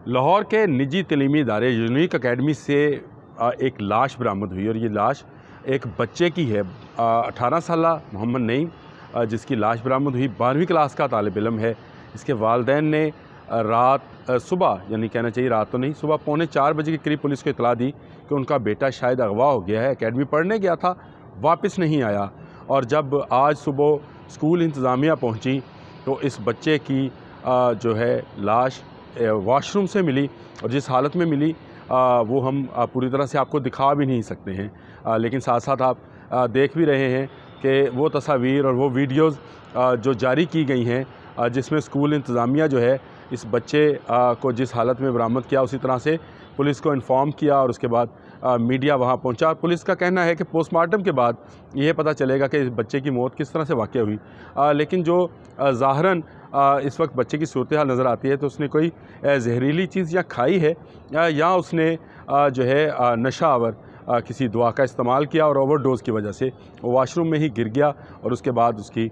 लाहौर के निजी तलीमी इदारे यूनिक अकेडमी से एक लाश बरामद हुई और ये लाश एक बच्चे की है। 18 साला मोहम्मद नईम जिसकी लाश बरामद हुई 12वीं क्लास का तालिब इल्म है। इसके वालिदैन ने सुबह यानी कहना चाहिए रात तो नहीं, सुबह 3:45 बजे के करीब पुलिस को इतला दी कि उनका बेटा शायद अगवा हो गया है। अकेडमी पढ़ने गया था, वापस नहीं आया। और जब आज सुबह स्कूल इंतज़ामिया पहुंची तो इस बच्चे की जो है लाश वॉशरूम से मिली और जिस हालत में मिली वो हम पूरी तरह से आपको दिखा भी नहीं सकते हैं, लेकिन साथ साथ आप देख भी रहे हैं कि वो तस्वीर और वो वीडियोज़ जो जारी की गई हैं जिसमें स्कूल इंतज़ामिया जो है इस बच्चे को जिस हालत में बरामद किया उसी तरह से पुलिस को इन्फॉर्म किया और उसके बाद मीडिया वहाँ पहुँचा। पुलिस का कहना है कि पोस्टमार्टम के बाद ये पता चलेगा कि इस बच्चे की मौत किस तरह से वाक़या हुई, लेकिन जो ज़ाहरन इस वक्त बच्चे की सूरत हाल नज़र आती है तो उसने कोई जहरीली चीज़ या खाई है या उसने जो है नशा आवर किसी दवा का इस्तेमाल किया और ओवरडोज़ की वजह से वो वाशरूम में ही गिर गया और उसके बाद उसकी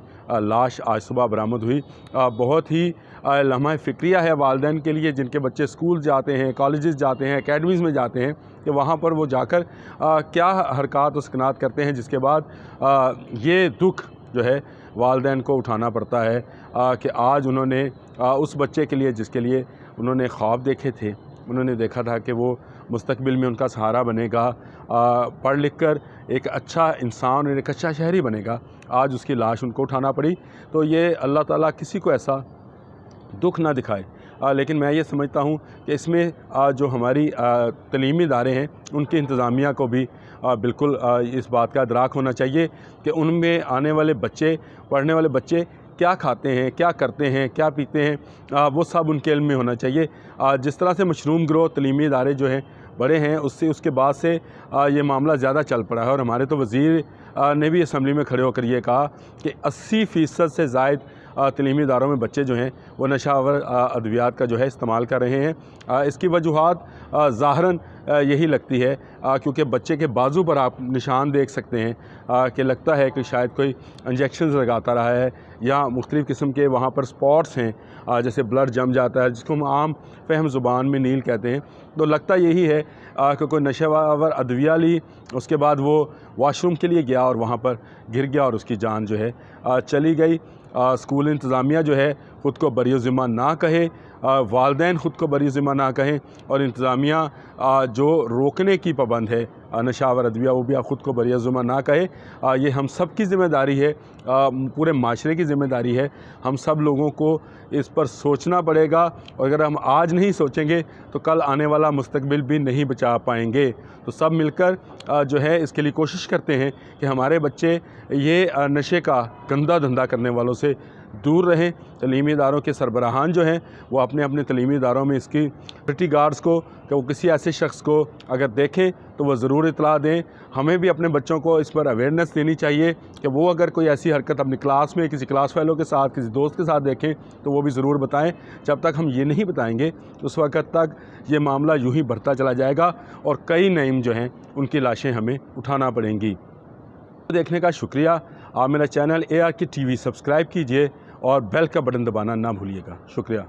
लाश आज सुबह बरामद हुई। बहुत ही लम्हा फ़िक्रिया है वालिदैन के लिए जिनके बच्चे स्कूल जाते हैं, कॉलेजेस जाते हैं, एकेडमीज़ में जाते हैं कि वहाँ पर वो जाकर क्या हरकत और सकनात करते हैं, जिसके बाद ये दुख जो है वालिदैन को उठाना पड़ता है कि आज उन्होंने उस बच्चे के लिए जिसके लिए उन्होंने ख्वाब देखे थे, उन्होंने देखा था कि वो मुस्तकबिल में उनका सहारा बनेगा, पढ़ लिख कर एक अच्छा इंसान और एक अच्छा शहरी बनेगा, आज उसकी लाश उनको उठाना पड़ी। तो ये अल्लाह ताला किसी को ऐसा दुख ना दिखाए। लेकिन मैं ये समझता हूँ कि इसमें जो हमारी तलीमी इदारे हैं उनकी इंतज़ामिया को भी बिल्कुल इस बात का इदराक होना चाहिए कि उनमें आने वाले बच्चे, पढ़ने वाले बच्चे क्या खाते हैं, क्या करते हैं, क्या पीते हैं, वो सब उनके इल्म में होना चाहिए। जिस तरह से मशरूम ग्रो तलीमी इदारे जो हैं बड़े हैं उसके बाद से ये मामला ज़्यादा चल पड़ा है और हमारे तो वज़ीर ने भी असम्बली में खड़े होकर ये कहा कि 80% से ज़ायद तलीमी इदारों में बच्चे जो हैं वो नशावर अद्वियात का जो है इस्तेमाल कर रहे हैं। इसकी वजूहात ज़ाहरन यही लगती है क्योंकि बच्चे के बाजू पर आप निशान देख सकते हैं कि लगता है कि शायद कोई इंजेक्शंस लगाता रहा है या मुख्तलिफ़ किस्म के वहाँ पर स्पॉट्स हैं, जैसे ब्लड जम जाता है जिसको हम आम फ़हम ज़ुबान में नील कहते हैं। तो लगता यही है कि कोई नशावर अद्विया ली, उसके बाद वो वॉशरूम के लिए गया और वहाँ पर गिर गया और उसकी जान जो है चली गई। स्कूल इंतज़ामिया जो है ख़ुद को बरी ज़िम्मा ना कहे, वालिदैन ख़ुद को बरी ज़िम्मा ना कहें और इंतज़ामिया जो रोकने की पाबंद है नशावर अद्विया वो भी ख़ुद को बरी ज़िम्मा ना कहे। ये हम सब की ज़िम्मेदारी है, पूरे माशरे की ज़िम्मेदारी है। हम सब लोगों को इस पर सोचना पड़ेगा और अगर हम आज नहीं सोचेंगे तो कल आने वाला मुस्तकबिल भी नहीं बचा पाएंगे। तो सब मिलकर जो है इसके लिए कोशिश करते हैं कि हमारे बच्चे ये नशे का गंदा धंधा करने वालों से दूर रहें। तलीमी इदारों के सरबराहान जो हैं वो अपने अपने तलीमी इदारों में इसकी सिक्योरिटी गार्ड्स को कि वो किसी ऐसे शख्स को अगर देखें तो वो ज़रूर इतला दें। हमें भी अपने बच्चों को इस पर अवेयरनेस देनी चाहिए कि वो अगर कोई ऐसी हरकत अपनी क्लास में किसी क्लास फेलो के साथ, किसी दोस्त के साथ देखें तो वो भी ज़रूर बताएं। जब तक हम ये नहीं बताएंगे उस वक़्त तक ये मामला यूँ ही बढ़ता चला जाएगा और कई नईम जो हैं उनकी लाशें हमें उठाना पड़ेंगी। देखने का शुक्रिया। आप मेरा चैनल ARK TV सब्सक्राइब कीजिए और बेल का बटन दबाना ना भूलिएगा। शुक्रिया।